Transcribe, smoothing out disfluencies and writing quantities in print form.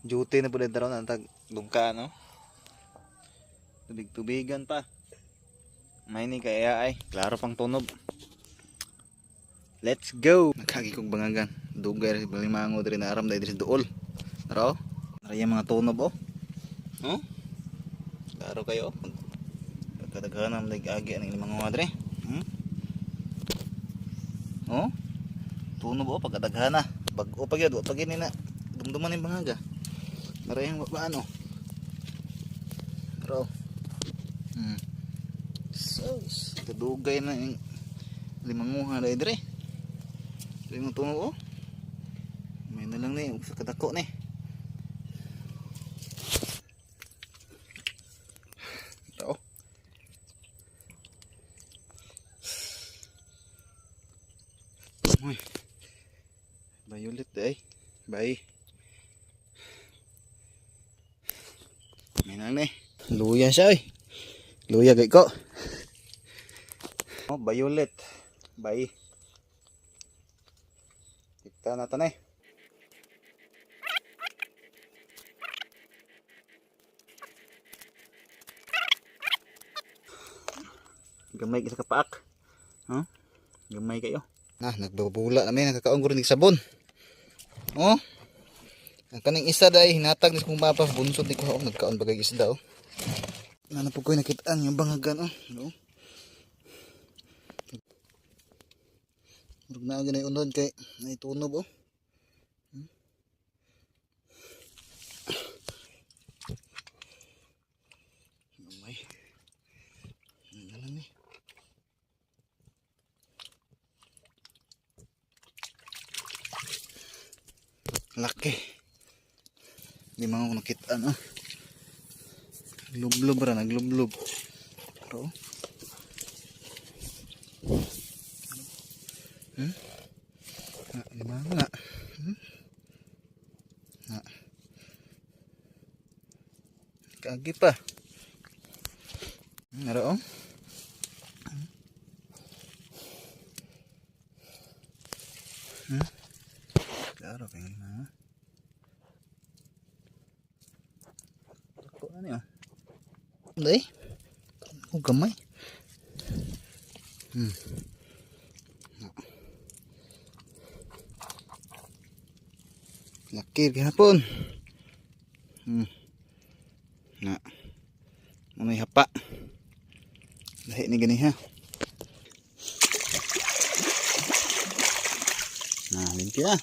Duty na po dito ron. Ang tagdugka, no? Tubig-tubigan pa. May ni kaya ay. Klaro pang tunob. Let's go! Nakagi kong bangagan. Dugay rin mango rin na aram dahil sa dool. Naro? Naraya mga tunob, oh. No? Klaro kayo. Kadaghanam nag-agi ang mga madre. Oh? Tunob, oh. Pagkadaghana. Bag-o pag yun. Pag yun na. Dumduman yung bangaga. Narayang babaan, oh. Naro? So, kadugay na yung limanguha dahil dire. Ito yung tunog, oh. May na lang na yung sa kadako na eh. Ito, oh. Uy. Violet eh. Bye. May na lang na eh. Luya siya eh. Luya gay ko. Oh, violet. Bye. Kita na tanay. Gamay kita kapaak. Huh? Gamay kayo. Nah, nagbabula namin nakakaon ko rin sabon. Oh. Ang kaning isa dai hinatag ni kung mapa bunsod ni ko nagkaon bagay isda oh. Nana po ko nakitaan yung bangagan oh. No. Murag na ganay unod kay naitunob oh. Gamay. Ano ni? Laki. Di mga ko nakitaan oh. Lublob ra naglublob. Pero lima nga. Kagi pa. Naro oh. Klaro kay na. Ko ano yun? Day. Oh gamay. Laki gihapon. Na. May hapa. Lahi ni gani ha. Nah, limpyo na.